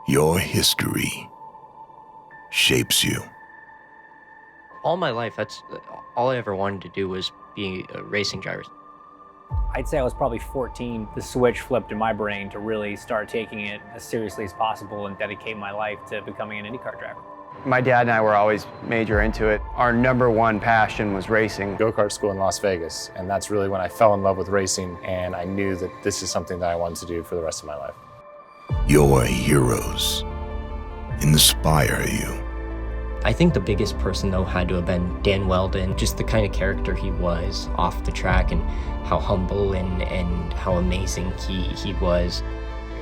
Your history shapes you. All my life, that's all I ever wanted to do was be a racing driver. I'd say I was probably 14. The switch flipped in my brain to really start taking it as seriously as possible and dedicate my life to becoming an IndyCar driver. My dad and I were always major into it. Our number one passion was racing. Go-kart school in Las Vegas, and that's really when I fell in love with racing, and I knew that this is something that I wanted to do for the rest of my life. Your heroes inspire you. I think the biggest person, though, had to have been Dan Weldon. Just the kind of character he was off the track and how humble and how amazing he was.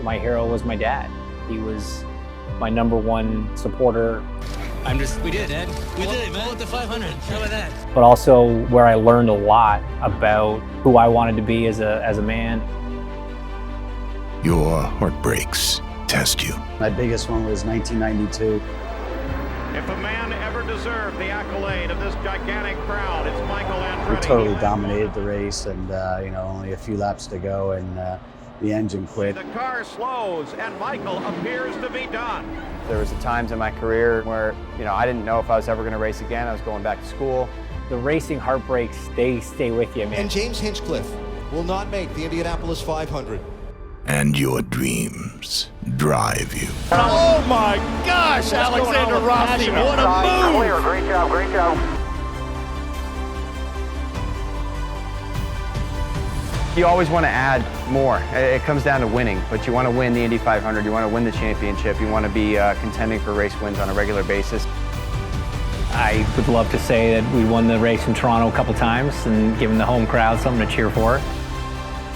My hero was my dad. He was my number one supporter. We did, Ed. We did it, man. With the 500. How about that? But also where I learned a lot about who I wanted to be as a man. Your heartbreaks test you. My biggest one was 1992. If a man ever deserved the accolade of this gigantic crowd, it's Michael Andretti. We totally dominated the race, and only a few laps to go, and the engine quit. The car slows, and Michael appears to be done. There was times in my career where, I didn't know if I was ever going to race again. I was going back to school. The racing heartbreaks, they stay with you, man. And James Hinchcliffe will not make the Indianapolis 500. And your dreams drive you. Oh my gosh, Alexander Rossi, what a move! Great job, great job. You always want to add more. It comes down to winning, but you want to win the Indy 500, you want to win the championship, you want to be contending for race wins on a regular basis. I would love to say that we won the race in Toronto a couple times and given the home crowd something to cheer for.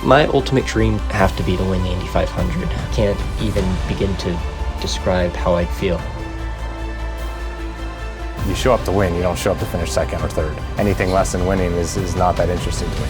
My ultimate dream have to be to win the Indy 500. I can't even begin to describe how I'd feel. You show up to win, you don't show up to finish second or third. Anything less than winning is not that interesting to me.